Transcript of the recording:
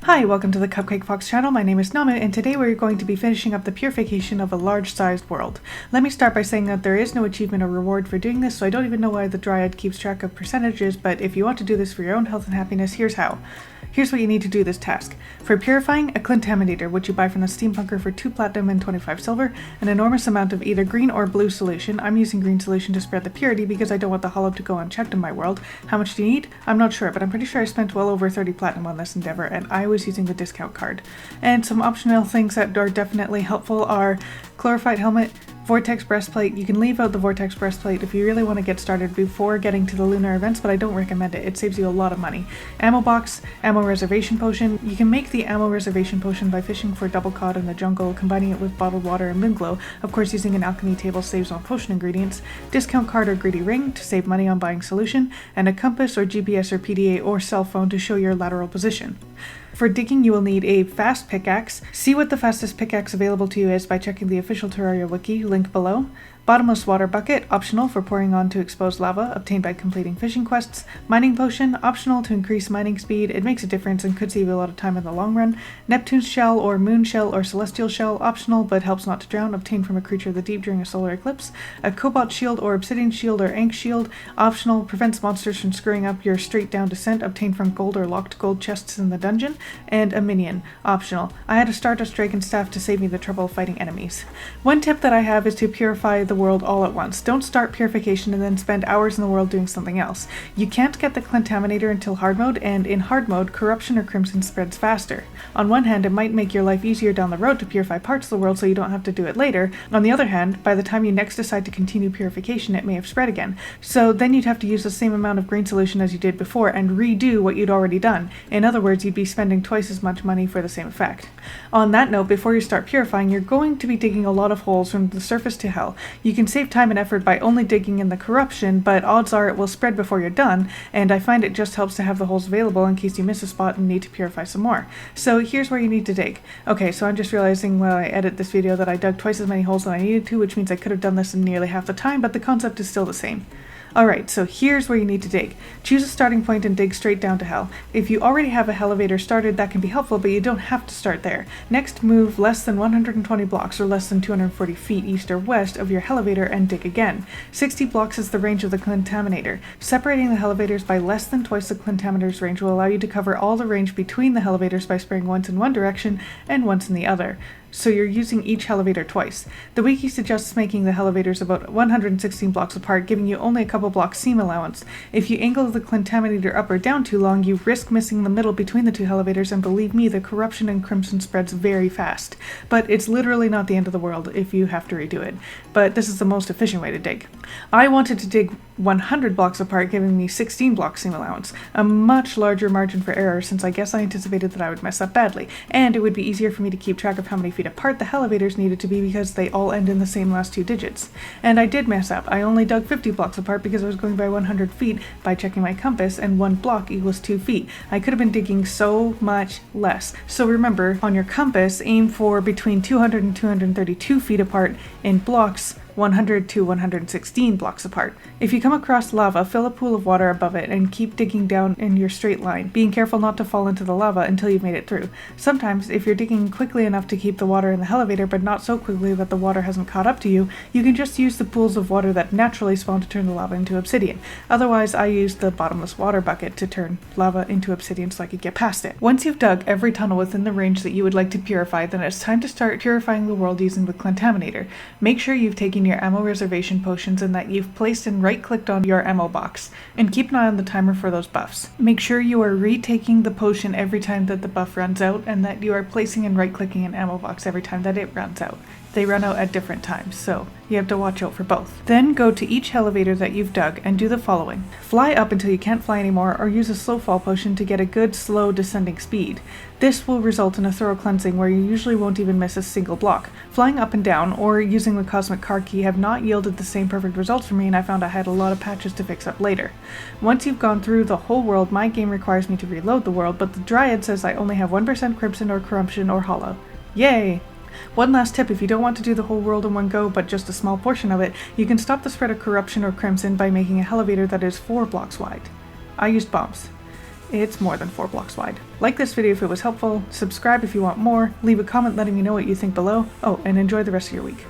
Hi, welcome to the Cupcake Fox channel. My name is Namu, and today we're going to be finishing up the purification of a large-sized world. Let me start by saying that there is no achievement or reward for doing this, so I don't even know why the Dryad keeps track of percentages, but if you want to do this for your own health and happiness, here's how. Here's what you need to do this task. For purifying, a Clentaminator, which you buy from the steampunker for 2 platinum and 25 silver, an enormous amount of either green or blue solution. I'm using green solution to spread the purity because I don't want the hollow to go unchecked in my world. How much do you need? I'm not sure, but I'm pretty sure I spent well over 30 platinum on this endeavor, and I was using the discount card. And some optional things that are definitely helpful are Chlorophyte helmet, Vortex Breastplate. You can leave out the Vortex Breastplate if you really want to get started before getting to the lunar events, but I don't recommend it. It saves you a lot of money. Ammo box, ammo reservation potion. You can make the ammo reservation potion by fishing for double cod in the jungle, combining it with bottled water and moon glow. Of course, using an alchemy table saves on potion ingredients. Discount card or greedy ring to save money on buying solution, and a compass or GPS or PDA or cell phone to show your lateral position. For digging, you will need a fast pickaxe. See what the fastest pickaxe available to you is by checking the official Terraria wiki, link below. Bottomless water bucket, optional for pouring onto exposed lava, obtained by completing fishing quests. Mining potion, optional to increase mining speed. It makes a difference and could save you a lot of time in the long run. Neptune's shell or moon shell or celestial shell, optional but helps not to drown, obtained from a creature of the deep during a solar eclipse. A Cobalt shield or Obsidian shield or Ankh shield, optional, prevents monsters from screwing up your straight down descent, obtained from gold or locked gold chests in the dungeon. And a Minion, optional. I had a Stardust Dragon staff to save me the trouble of fighting enemies. One tip that I have is to purify the world all at once. Don't start purification and then spend hours in the world doing something else. You can't get the Clentaminator until hard mode, and in hard mode, corruption or crimson spreads faster. On one hand, it might make your life easier down the road to purify parts of the world so you don't have to do it later. On the other hand, by the time you next decide to continue purification, it may have spread again. So then you'd have to use the same amount of green solution as you did before and redo what you'd already done. In other words, you'd be spending twice as much money for the same effect. On that note, before you start purifying, you're going to be digging a lot of holes from the surface to hell. You can save time and effort by only digging in the corruption, but odds are it will spread before you're done, and I find it just helps to have the holes available in case you miss a spot and need to purify some more. So here's where you need to dig. Okay, so I'm just realizing while I edit this video that I dug twice as many holes than I needed to, which means I could have done this in nearly half the time, but the concept is still the same. Alright, so here's where you need to dig. Choose a starting point and dig straight down to hell. If you already have a elevator started, that can be helpful, but you don't have to start there. Next, move less than 120 blocks or less than 240 feet east or west of your elevator and dig again. 60 blocks is the range of the Clentaminator. Separating the elevators by less than twice the Clentaminator's range will allow you to cover all the range between the elevators by spraying once in one direction and once in the other. So you're using each elevator twice. The wiki suggests making the elevators about 116 blocks apart, giving you only a couple blocks seam allowance. If you angle the Clentaminator up or down too long, you risk missing the middle between the two elevators, and believe me, the corruption and crimson spreads very fast. But it's literally not the end of the world if you have to redo it. But this is the most efficient way to dig. I wanted to dig 100 blocks apart, giving me 16 blocks seam allowance. A much larger margin for error, since I guess I anticipated that I would mess up badly, and it would be easier for me to keep track of how many feet apart the elevators needed to be because they all end in the same last two digits. And I did mess up. I only dug 50 blocks apart because I was going by 100 feet by checking my compass, and 1 block equals 2 feet. I could have been digging so much less. So remember, on your compass, aim for between 200 and 232 feet apart in blocks, 100 to 116 blocks apart. If you come across lava, fill a pool of water above it and keep digging down in your straight line, being careful not to fall into the lava until you've made it through. Sometimes, if you're digging quickly enough to keep the water in the elevator but not so quickly that the water hasn't caught up to you, you can just use the pools of water that naturally spawn to turn the lava into obsidian. Otherwise, I used the bottomless water bucket to turn lava into obsidian so I could get past it. Once you've dug every tunnel within the range that you would like to purify, then it's time to start purifying the world using the Clentaminator. Make sure you've taken your ammo reservation potions and that you've placed and right-clicked on your ammo box, and keep an eye on the timer for those buffs. Make sure you are retaking the potion every time that the buff runs out, and that you are placing and right-clicking an ammo box every time that it runs out. They run out at different times, so you have to watch out for both. Then go to each elevator that you've dug and do the following. Fly up until you can't fly anymore, or use a slow fall potion to get a good slow descending speed. This will result in a thorough cleansing where you usually won't even miss a single block. Flying up and down or using the cosmic car key have not yielded the same perfect results for me, and I found I had a lot of patches to fix up later. Once you've gone through the whole world, my game requires me to reload the world, but the Dryad says I only have 1% crimson or corruption or hollow. Yay! One last tip, if you don't want to do the whole world in one go, but just a small portion of it, you can stop the spread of corruption or crimson by making a elevator that is 4 blocks wide. I used bombs. It's more than 4 blocks wide. Like this video if it was helpful, subscribe if you want more, leave a comment letting me know what you think below. Oh, and enjoy the rest of your week.